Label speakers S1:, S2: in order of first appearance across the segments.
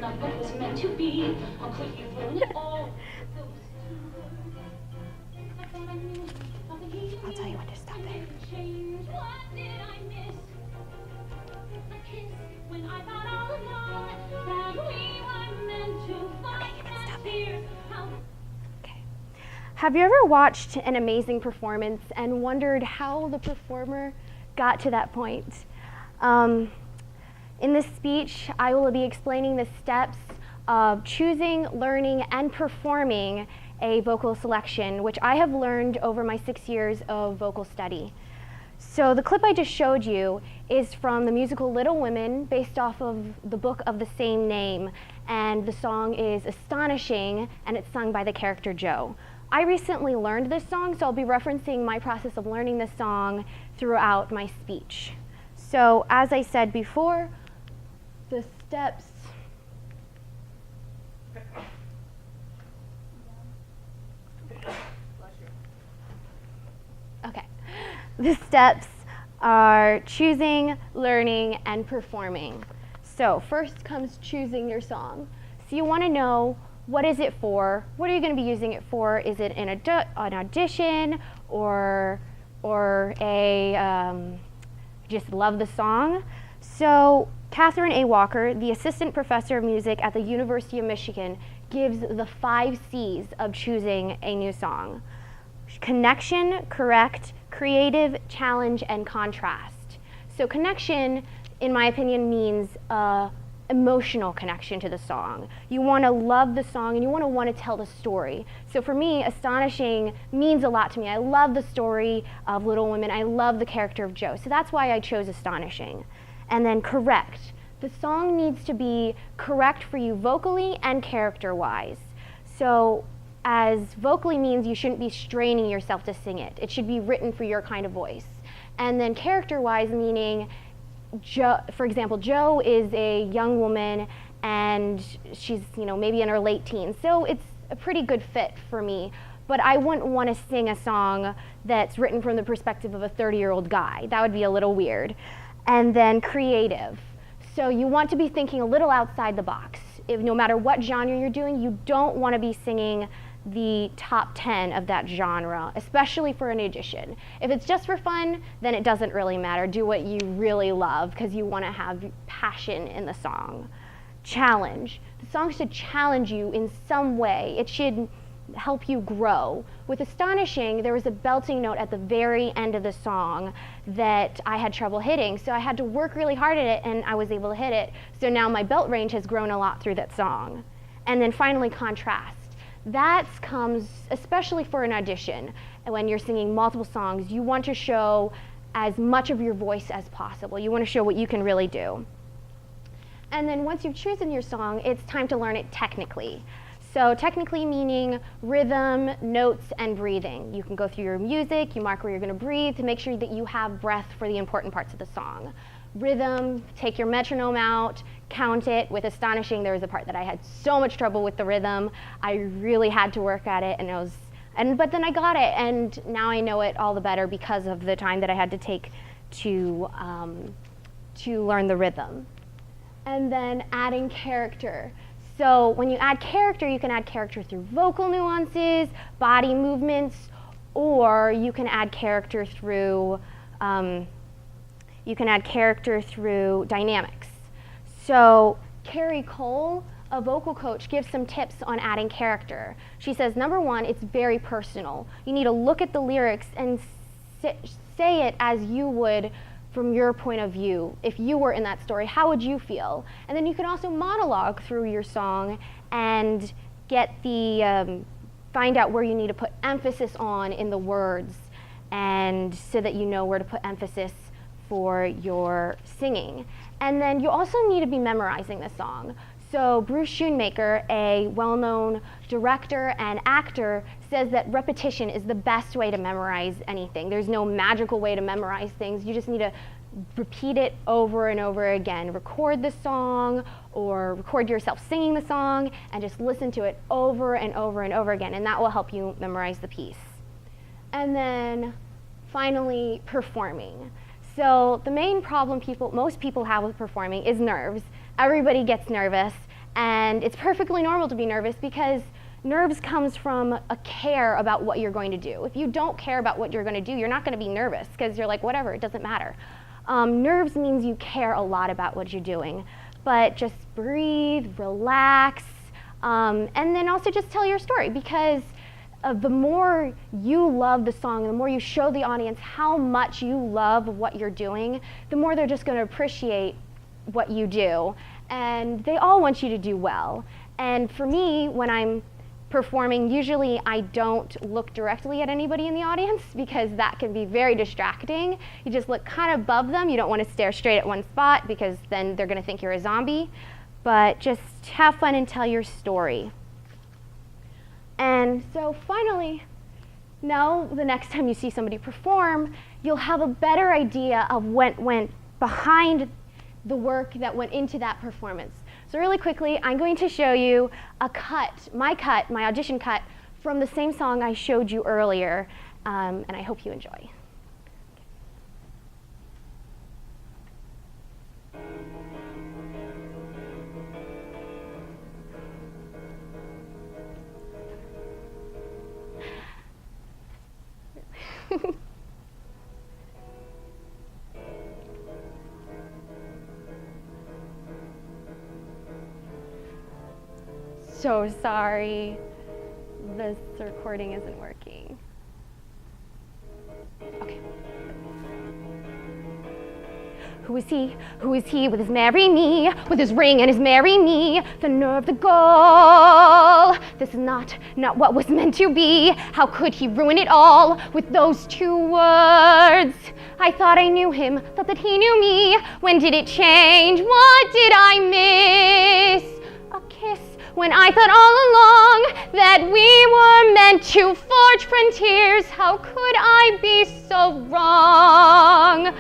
S1: not what was meant to be. How could you ruin it all?
S2: I'll tell you when to stop it.
S1: What did I miss? A kiss when I thought all along that we were meant to fall.
S2: Okay, you can stop it.
S1: Tears, how
S2: Okay. Have you ever watched an amazing performance and wondered how the performer got to that point? In this speech, I will be explaining the steps of choosing, learning, and performing a vocal selection, which I have learned over my 6 years of vocal study. So the clip I just showed you is from the musical Little Women, based off of the book of the same name, and the song is Astonishing, and it's sung by the character Joe. I recently learned this song, so I'll be referencing my process of learning this song throughout my speech. So as I said before, the steps The steps are choosing, learning, and performing. So first comes choosing your song. So you want to know, what is it for? What are you going to be using it for? Is it an audition or a just love the song? So Catherine A. Walker, the assistant professor of music at the University of Michigan, gives the 5 C's of choosing a new song: connection, correct, creative, challenge, and contrast. So connection, in my opinion, means emotional connection to the song. You want to love the song and you want to tell the story. So for me, Astonishing means a lot to me. I love the story of Little Women. I love the character of Joe. So that's why I chose Astonishing. And then correct. The song needs to be correct for you vocally and character-wise. So as vocally means you shouldn't be straining yourself to sing it. It should be written for your kind of voice. And then character-wise meaning, for example, Jo is a young woman and she's maybe in her late teens. So it's a pretty good fit for me. But I wouldn't want to sing a song that's written from the perspective of a 30-year-old guy. That would be a little weird. And then creative. So you want to be thinking a little outside the box. No matter what genre you're doing, you don't want to be singing the top 10 of that genre, especially for an audition. If it's just for fun, then it doesn't really matter. Do what you really love because you want to have passion in the song. Challenge. The song should challenge you in some way. It should help you grow. With Astonishing, there was a belting note at the very end of the song that I had trouble hitting, so I had to work really hard at it and I was able to hit it. So now my belt range has grown a lot through that song. And then finally, contrast. That comes especially for an audition. And when you're singing multiple songs, you want to show as much of your voice as possible. You want to show what you can really do. And then once you've chosen your song, it's time to learn it technically. So technically meaning rhythm, notes, and breathing. You can go through your music, you mark where you're going to breathe to make sure that you have breath for the important parts of the song. Rhythm, take your metronome out, count it. With Astonishing, there was a part that I had so much trouble with the rhythm. I really had to work at it, but then I got it, and now I know it all the better because of the time that I had to take to learn the rhythm. And then adding character. So when you add character, you can add character through vocal nuances, body movements, or you can add character through dynamics. So Carrie Cole, a vocal coach, gives some tips on adding character. She says, number 1, it's very personal. You need to look at the lyrics and say it as you would from your point of view. If you were in that story, how would you feel? And then you can also monologue through your song and get find out where you need to put emphasis on in the words, and so that you know where to put emphasis for your singing. And then you also need to be memorizing the song. So Bruce Schoonmaker, a well-known director and actor, says that repetition is the best way to memorize anything. There's no magical way to memorize things. You just need to repeat it over and over again. Record the song or record yourself singing the song and just listen to it over and over and over again, and that will help you memorize the piece. And then finally, performing. So the main problem most people have with performing is nerves. Everybody gets nervous, And it's perfectly normal to be nervous because nerves comes from a care about what you're going to do. If you don't care about what you're going to do, you're not going to be nervous because you're like, whatever, it doesn't matter. Nerves means you care a lot about what you're doing. But just breathe, relax, and then also just tell your story, because the more you love the song, the more you show the audience how much you love what you're doing, the more they're just going to appreciate what you do. And they all want you to do well. And for me, when I'm performing, usually I don't look directly at anybody in the audience because that can be very distracting. You just look kind of above them. You don't want to stare straight at one spot because then they're going to think you're a zombie. But just have fun and tell your story. And so finally, now the next time you see somebody perform, you'll have a better idea of what went behind the work that went into that performance. So really quickly, I'm going to show you a cut, my audition cut, from the same song I showed you earlier, and I hope you enjoy. So sorry, this recording isn't working. Okay. Who is he? Who is he with his marry me? With his ring and his marry me? The nerve, the gall. This is not what was meant to be. How could he ruin it all with those 2 words? I thought I knew him, thought that he knew me. When did it change? What did I miss? A kiss. When I thought all along that we were meant to forge frontiers, how could I be so wrong?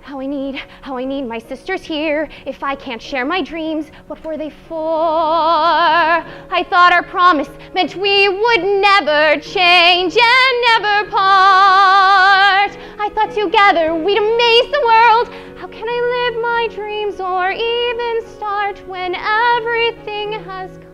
S2: How I need my sisters here. If I can't share my dreams, what were they for? I thought our promise meant we would never change and never part. I thought together we'd amaze the world. How can I live my dreams or even start when everything has come?